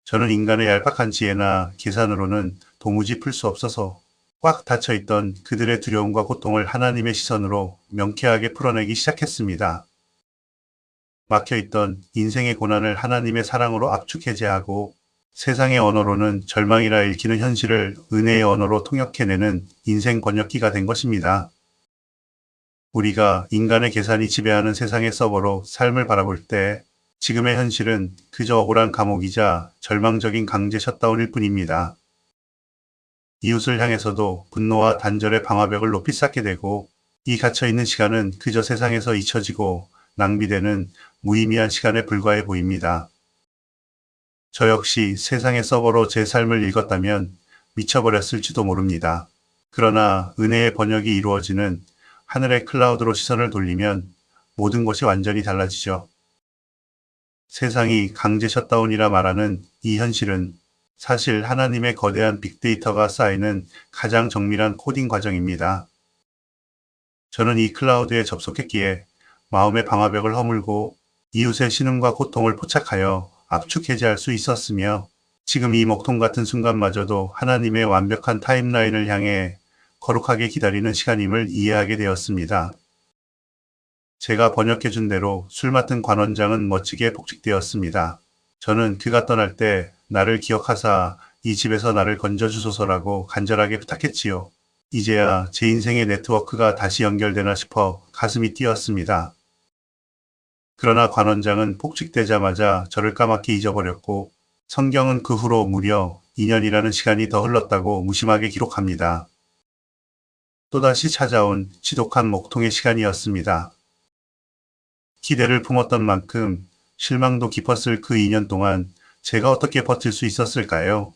저는 인간의 얄팍한 지혜나 계산으로는 도무지 풀 수 없어서 꽉 닫혀있던 그들의 두려움과 고통을 하나님의 시선으로 명쾌하게 풀어내기 시작했습니다. 막혀있던 인생의 고난을 하나님의 사랑으로 압축 해제하고 세상의 언어로는 절망이라 읽히는 현실을 은혜의 언어로 통역해내는 인생 번역기가 된 것입니다. 우리가 인간의 계산이 지배하는 세상의 서버로 삶을 바라볼 때 지금의 현실은 그저 억울한 감옥이자 절망적인 강제 셧다운일 뿐입니다. 이웃을 향해서도 분노와 단절의 방화벽을 높이 쌓게 되고 이 갇혀있는 시간은 그저 세상에서 잊혀지고 낭비되는 무의미한 시간에 불과해 보입니다. 저 역시 세상의 서버로 제 삶을 읽었다면 미쳐버렸을지도 모릅니다. 그러나 은혜의 번역이 이루어지는 하늘의 클라우드로 시선을 돌리면 모든 것이 완전히 달라지죠. 세상이 강제 셧다운이라 말하는 이 현실은 사실 하나님의 거대한 빅데이터가 쌓이는 가장 정밀한 코딩 과정입니다. 저는 이 클라우드에 접속했기에 마음의 방화벽을 허물고 이웃의 신음과 고통을 포착하여 압축 해제할 수 있었으며 지금 이 먹통 같은 순간마저도 하나님의 완벽한 타임라인을 향해 거룩하게 기다리는 시간임을 이해하게 되었습니다. 제가 번역해준 대로 술 맡은 관원장은 멋지게 복직되었습니다. 저는 그가 떠날 때 나를 기억하사 이 집에서 나를 건져주소서라고 간절하게 부탁했지요. 이제야 제 인생의 네트워크가 다시 연결되나 싶어 가슴이 뛰었습니다. 그러나 관원장은 복직되자마자 저를 까맣게 잊어버렸고 성경은 그 후로 무려 2년이라는 시간이 더 흘렀다고 무심하게 기록합니다. 또다시 찾아온 지독한 목통의 시간이었습니다. 기대를 품었던 만큼 실망도 깊었을 그 2년 동안 제가 어떻게 버틸 수 있었을까요?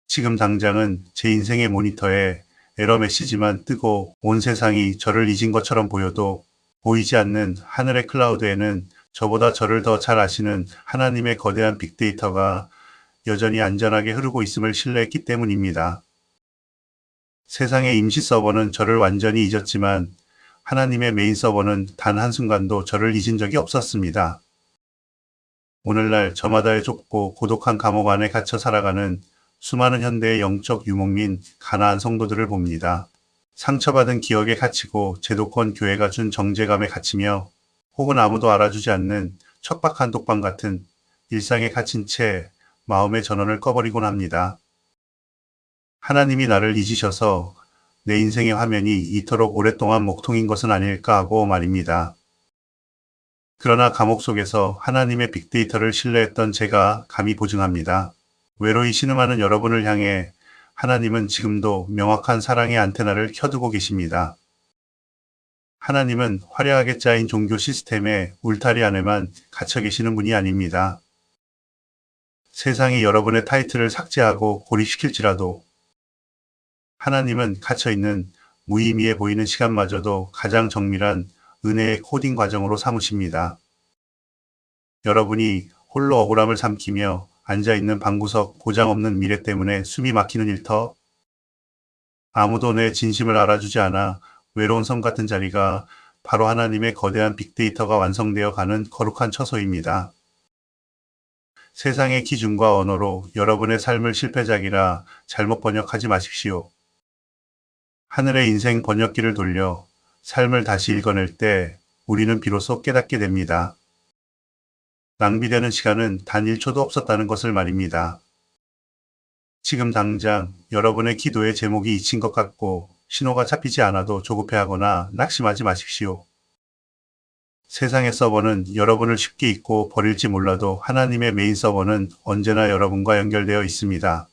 지금 당장은 제 인생의 모니터에 에러 메시지만 뜨고 온 세상이 저를 잊은 것처럼 보여도 보이지 않는 하늘의 클라우드에는 저보다 저를 더 잘 아시는 하나님의 거대한 빅데이터가 여전히 안전하게 흐르고 있음을 신뢰했기 때문입니다. 세상의 임시 서버는 저를 완전히 잊었지만 하나님의 메인 서버는 단 한순간도 저를 잊은 적이 없었습니다. 오늘날 저마다의 좁고 고독한 감옥 안에 갇혀 살아가는 수많은 현대의 영적 유목민 가나안 성도들을 봅니다. 상처받은 기억에 갇히고 제도권 교회가 준 정죄감에 갇히며 혹은 아무도 알아주지 않는 척박한 독방 같은 일상에 갇힌 채 마음의 전원을 꺼버리곤 합니다. 하나님이 나를 잊으셔서 내 인생의 화면이 이토록 오랫동안 목통인 것은 아닐까 하고 말입니다. 그러나 감옥 속에서 하나님의 빅데이터를 신뢰했던 제가 감히 보증합니다. 외로이 신음하는 여러분을 향해 하나님은 지금도 명확한 사랑의 안테나를 켜두고 계십니다. 하나님은 화려하게 짜인 종교 시스템의 울타리 안에만 갇혀 계시는 분이 아닙니다. 세상이 여러분의 타이틀을 삭제하고 고립시킬지라도 하나님은 갇혀있는 무의미해 보이는 시간마저도 가장 정밀한 은혜의 코딩 과정으로 삼으십니다. 여러분이 홀로 억울함을 삼키며 앉아있는 방구석 보장 없는 미래 때문에 숨이 막히는 일터, 아무도 내 진심을 알아주지 않아 외로운 섬 같은 자리가 바로 하나님의 거대한 빅데이터가 완성되어 가는 거룩한 처소입니다. 세상의 기준과 언어로 여러분의 삶을 실패작이라 잘못 번역하지 마십시오. 하늘의 인생 번역기를 돌려 삶을 다시 읽어낼 때 우리는 비로소 깨닫게 됩니다. 낭비되는 시간은 단 1초도 없었다는 것을 말입니다. 지금 당장 여러분의 기도의 제목이 잊힌 것 같고 신호가 잡히지 않아도 조급해하거나 낙심하지 마십시오. 세상의 서버는 여러분을 쉽게 잊고 버릴지 몰라도 하나님의 메인 서버는 언제나 여러분과 연결되어 있습니다.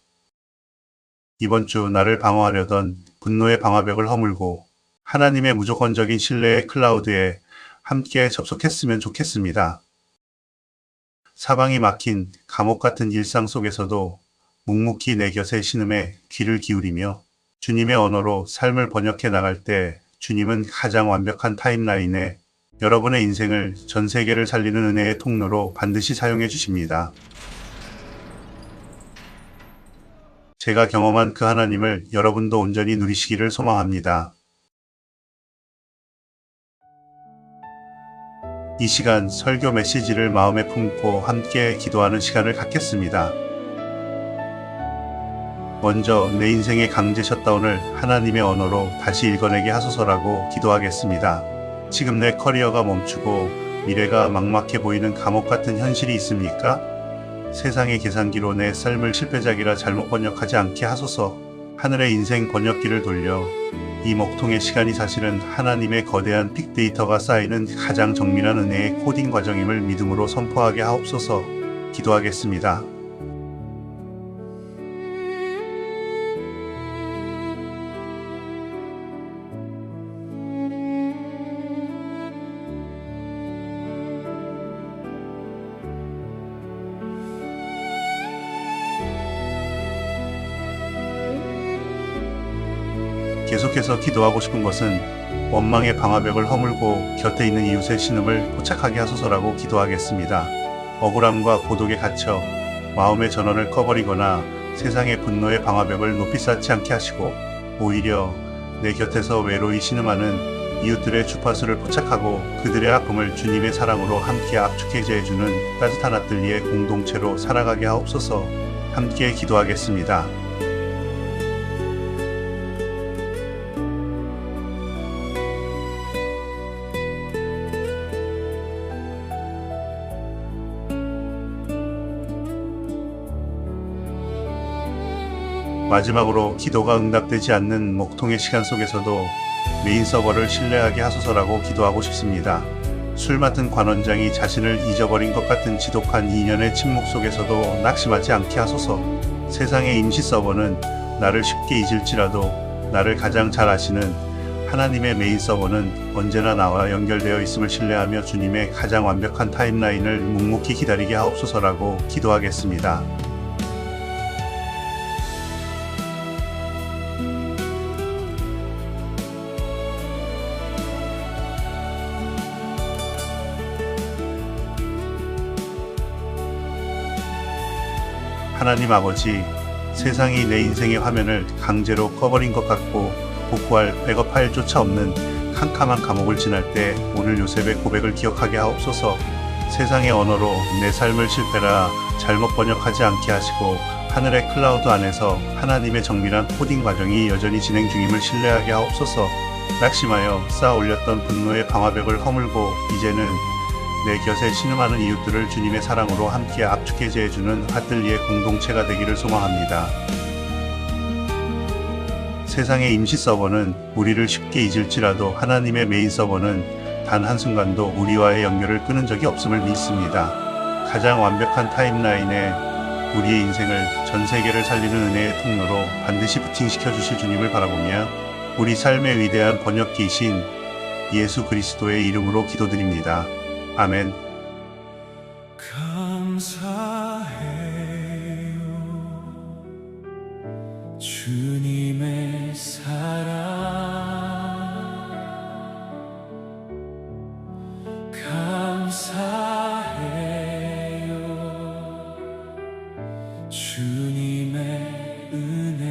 이번 주 나를 방어하려던 분노의 방화벽을 허물고 하나님의 무조건적인 신뢰의 클라우드에 함께 접속했으면 좋겠습니다. 사방이 막힌 감옥 같은 일상 속에서도 묵묵히 내 곁에 신음에 귀를 기울이며 주님의 언어로 삶을 번역해 나갈 때 주님은 가장 완벽한 타임라인에 여러분의 인생을 전 세계를 살리는 은혜의 통로로 반드시 사용해 주십니다. 제가 경험한 그 하나님을 여러분도 온전히 누리시기를 소망합니다. 이 시간 설교 메시지를 마음에 품고 함께 기도하는 시간을 갖겠습니다. 먼저 내 인생의 강제 셧다운을 하나님의 언어로 다시 읽어내게 하소서라고 기도하겠습니다. 지금 내 커리어가 멈추고 미래가 막막해 보이는 감옥 같은 현실이 있습니까? 세상의 계산기로 내 삶을 실패작이라 잘못 번역하지 않게 하소서. 하늘의 인생 번역기를 돌려 이 목통의 시간이 사실은 하나님의 거대한 빅데이터가 쌓이는 가장 정밀한 은혜의 코딩 과정임을 믿음으로 선포하게 하옵소서. 기도하겠습니다. 계속해서 기도하고 싶은 것은 원망의 방화벽을 허물고 곁에 있는 이웃의 신음을 포착하게 하소서라고 기도하겠습니다. 억울함과 고독에 갇혀 마음의 전원을 꺼버리거나 세상의 분노의 방화벽을 높이 쌓지 않게 하시고 오히려 내 곁에서 외로이 신음하는 이웃들의 주파수를 포착하고 그들의 아픔을 주님의 사랑으로 함께 압축해제해주는 따뜻한 아뜰리의 공동체로 살아가게 하옵소서. 함께 기도하겠습니다. 마지막으로 기도가 응답되지 않는 목통의 시간 속에서도 메인 서버를 신뢰하게 하소서라고 기도하고 싶습니다. 술 맡은 관원장이 자신을 잊어버린 것 같은 지독한 2년의 침묵 속에서도 낙심하지 않게 하소서. 세상의 임시 서버는 나를 쉽게 잊을지라도 나를 가장 잘 아시는 하나님의 메인 서버는 언제나 나와 연결되어 있음을 신뢰하며 주님의 가장 완벽한 타임라인을 묵묵히 기다리게 하옵소서라고 기도하겠습니다. 하나님 아버지, 세상이 내 인생의 화면을 강제로 꺼버린 것 같고 복구할 백업 파일조차 없는 캄캄한 감옥을 지날 때 오늘 요셉의 고백을 기억하게 하옵소서. 세상의 언어로 내 삶을 실패라 잘못 번역하지 않게 하시고 하늘의 클라우드 안에서 하나님의 정밀한 코딩 과정이 여전히 진행 중임을 신뢰하게 하옵소서. 낙심하여 쌓아 올렸던 분노의 방화벽을 허물고 이제는 내 곁에 신음하는 이웃들을 주님의 사랑으로 함께 압축해제해주는 하틀리의 공동체가 되기를 소망합니다. 세상의 임시 서버는 우리를 쉽게 잊을지라도 하나님의 메인 서버는 단 한순간도 우리와의 연결을 끊은 적이 없음을 믿습니다. 가장 완벽한 타임라인에 우리의 인생을 전 세계를 살리는 은혜의 통로로 반드시 부팅시켜 주실 주님을 바라보며 우리 삶의 위대한 번역기이신 예수 그리스도의 이름으로 기도드립니다. 아멘. 감사해요 주님의 사랑 감사해요 주님의 은혜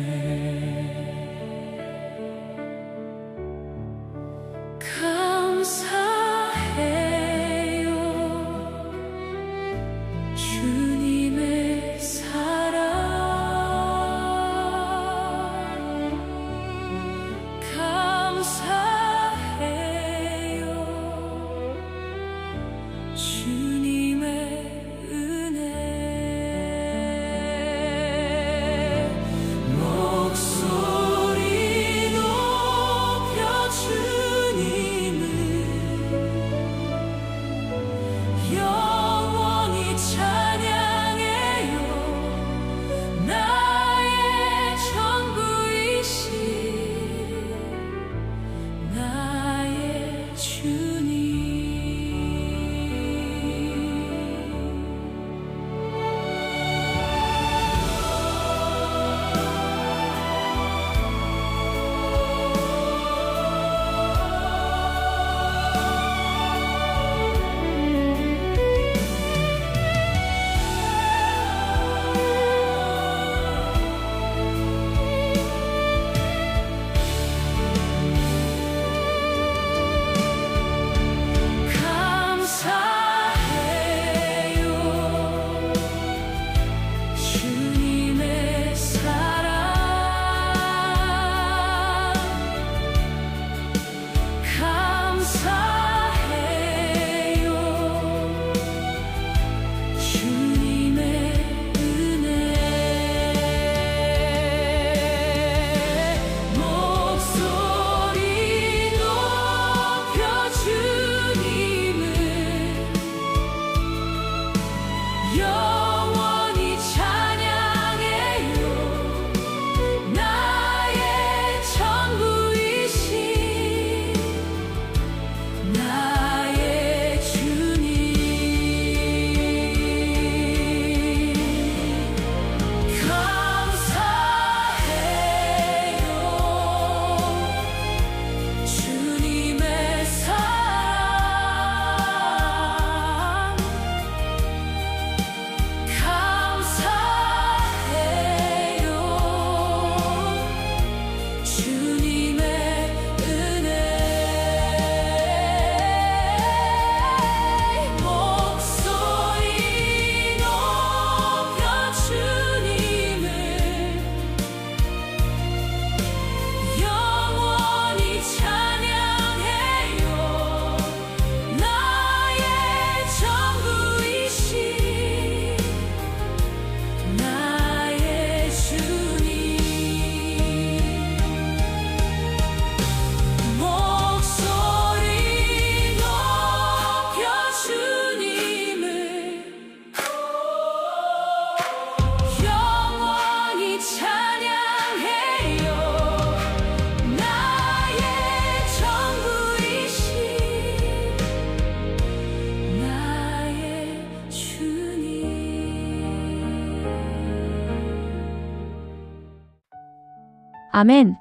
감사해요 주님의 사랑 아멘.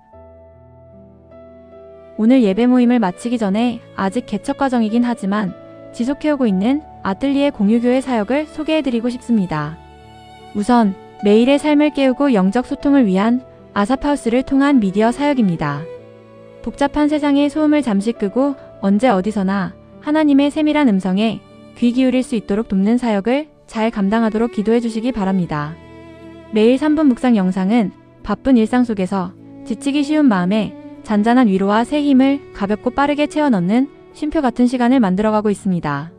오늘 예배 모임을 마치기 전에 아직 개척 과정이긴 하지만 지속해오고 있는 아뜰리에 공유교회 사역을 소개해드리고 싶습니다. 우선 매일의 삶을 깨우고 영적 소통을 위한 아사파우스를 통한 미디어 사역입니다. 복잡한 세상의 소음을 잠시 끄고 언제 어디서나 하나님의 세밀한 음성에 귀 기울일 수 있도록 돕는 사역을 잘 감당하도록 기도해 주시기 바랍니다. 매일 3분 묵상 영상은 바쁜 일상 속에서 지치기 쉬운 마음에 잔잔한 위로와 새 힘을 가볍고 빠르게 채워 넣는 쉼표 같은 시간을 만들어가고 있습니다.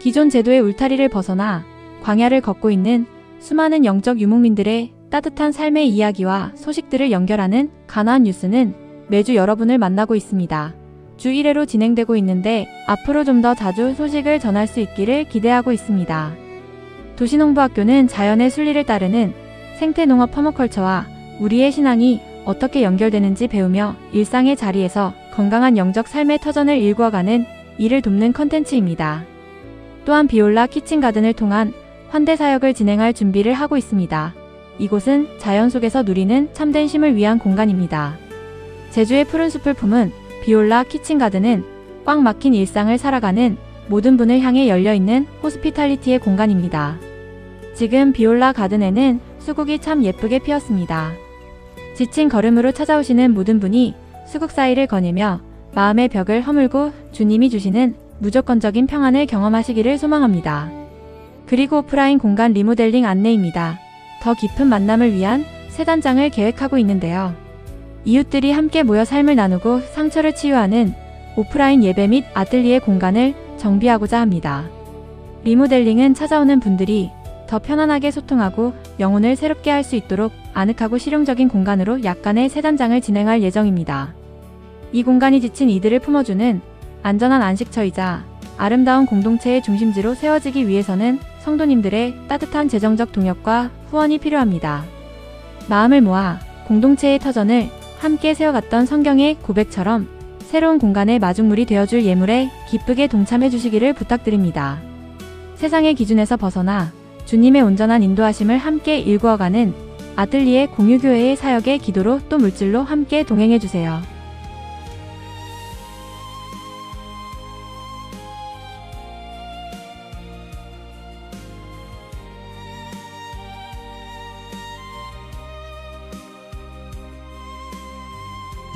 기존 제도의 울타리를 벗어나 광야를 걷고 있는 수많은 영적 유목민들의 따뜻한 삶의 이야기와 소식들을 연결하는 가나안 뉴스는 매주 여러분을 만나고 있습니다. 주 1회로 진행되고 있는데 앞으로 좀 더 자주 소식을 전할 수 있기를 기대하고 있습니다. 도시농부학교는 자연의 순리를 따르는 생태농업 퍼머컬처와 우리의 신앙이 어떻게 연결되는지 배우며 일상의 자리에서 건강한 영적 삶의 터전을 일구어가는 이를 돕는 컨텐츠입니다. 또한 비올라 키친가든을 통한 환대 사역을 진행할 준비를 하고 있습니다. 이곳은 자연 속에서 누리는 참된 쉼을 위한 공간입니다. 제주의 푸른 숲을 품은 비올라 키친가든은 꽉 막힌 일상을 살아가는 모든 분을 향해 열려있는 호스피탈리티의 공간입니다. 지금 비올라 가든에는 수국이 참 예쁘게 피었습니다. 지친 걸음으로 찾아오시는 모든 분이 수국 사이를 거닐며 마음의 벽을 허물고 주님이 주시는 무조건적인 평안을 경험하시기를 소망합니다. 그리고 오프라인 공간 리모델링 안내입니다. 더 깊은 만남을 위한 새 단장을 계획하고 있는데요. 이웃들이 함께 모여 삶을 나누고 상처를 치유하는 오프라인 예배 및 아뜰리에 공간을 정비하고자 합니다. 리모델링은 찾아오는 분들이 더 편안하게 소통하고 영혼을 새롭게 할 수 있도록 아늑하고 실용적인 공간으로 약간의 새 단장을 진행할 예정입니다. 이 공간이 지친 이들을 품어주는 안전한 안식처이자 아름다운 공동체의 중심지로 세워지기 위해서는 성도님들의 따뜻한 재정적 동역과 후원이 필요합니다. 마음을 모아 공동체의 터전을 함께 세워갔던 성경의 고백처럼 새로운 공간의 마중물이 되어줄 예물에 기쁘게 동참해 주시기를 부탁드립니다. 세상의 기준에서 벗어나 주님의 온전한 인도하심을 함께 일구어가는 아뜰리에 공유교회의 사역의 기도로 또 물질로 함께 동행해 주세요.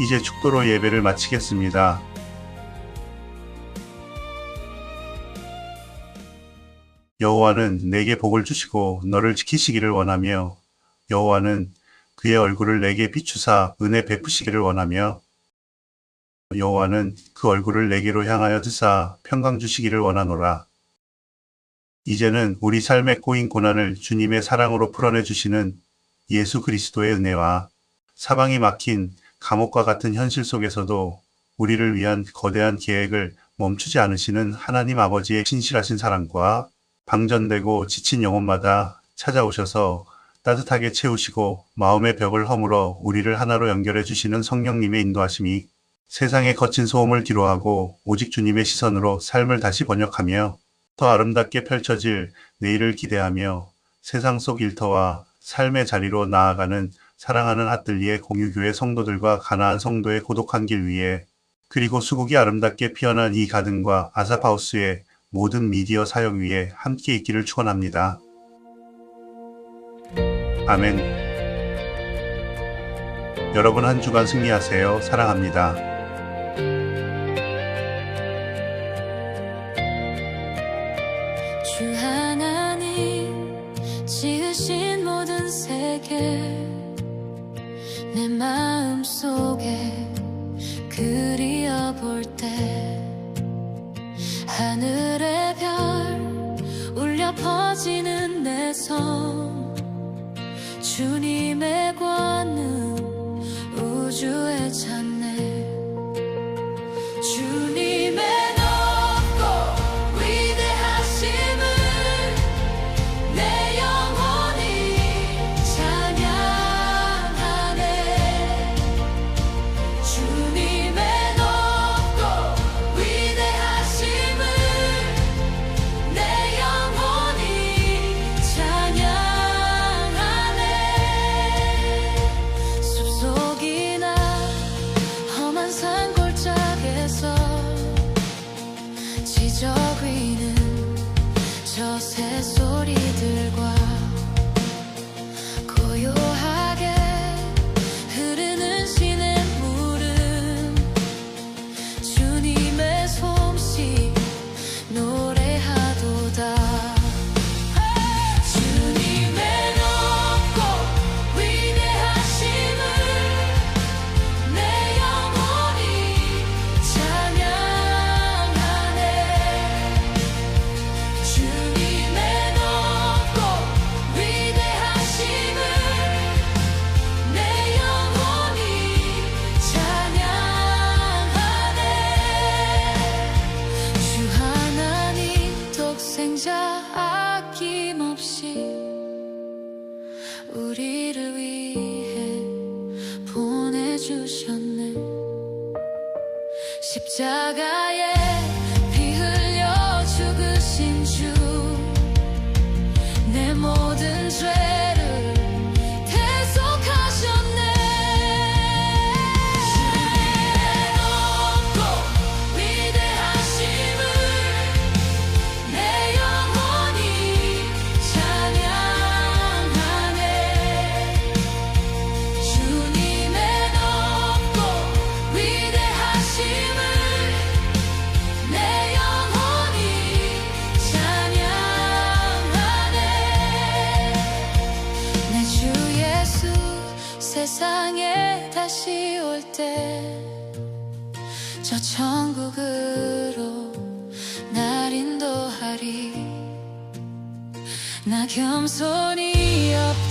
이제 축도로 예배를 마치겠습니다. 여호와는 내게 복을 주시고 너를 지키시기를 원하며 여호와는 그의 얼굴을 내게 비추사 은혜 베푸시기를 원하며 여호와는 그 얼굴을 내게로 향하여 드사 평강 주시기를 원하노라. 이제는 우리 삶의 꼬인 고난을 주님의 사랑으로 풀어내 주시는 예수 그리스도의 은혜와 사방이 막힌 감옥과 같은 현실 속에서도 우리를 위한 거대한 계획을 멈추지 않으시는 하나님 아버지의 신실하신 사랑과 방전되고 지친 영혼마다 찾아오셔서 따뜻하게 채우시고 마음의 벽을 허물어 우리를 하나로 연결해 주시는 성령님의 인도하심이 세상의 거친 소음을 뒤로하고 오직 주님의 시선으로 삶을 다시 번역하며 더 아름답게 펼쳐질 내일을 기대하며 세상 속 일터와 삶의 자리로 나아가는 사랑하는 아뜰리에 공유교회 성도들과 가나안 성도의 고독한 길 위에 그리고 수국이 아름답게 피어난 이 가든과 아사파우스의 모든 미디어 사역 위에 함께 있기를 축원합니다. 아멘. 여러분 한 주간 승리하세요. 사랑합니다. 주 하나님 지으신 모든 세계 내 마음속에 그리워볼 때 하늘의 별 울려 퍼지는 내 성 주님의 권능 우주에 찾네 주님의 높고 위대하심을 내 영혼이 찬양하네 주님의 높고 위대하심을 내 영혼이 찬양하네 숲속이 십자가에 피 흘려 죽으신 주 내 모든 죄를 대속하셨네. 주님의 높고 위대하심을 내 영혼이 찬양하네. 주님의 높고 위대하심을 내 영혼이 찬양하네. 내 주 예수 세상에 다시 올 때 저 천국으로 날 인도하리. 나 겸손히 옆에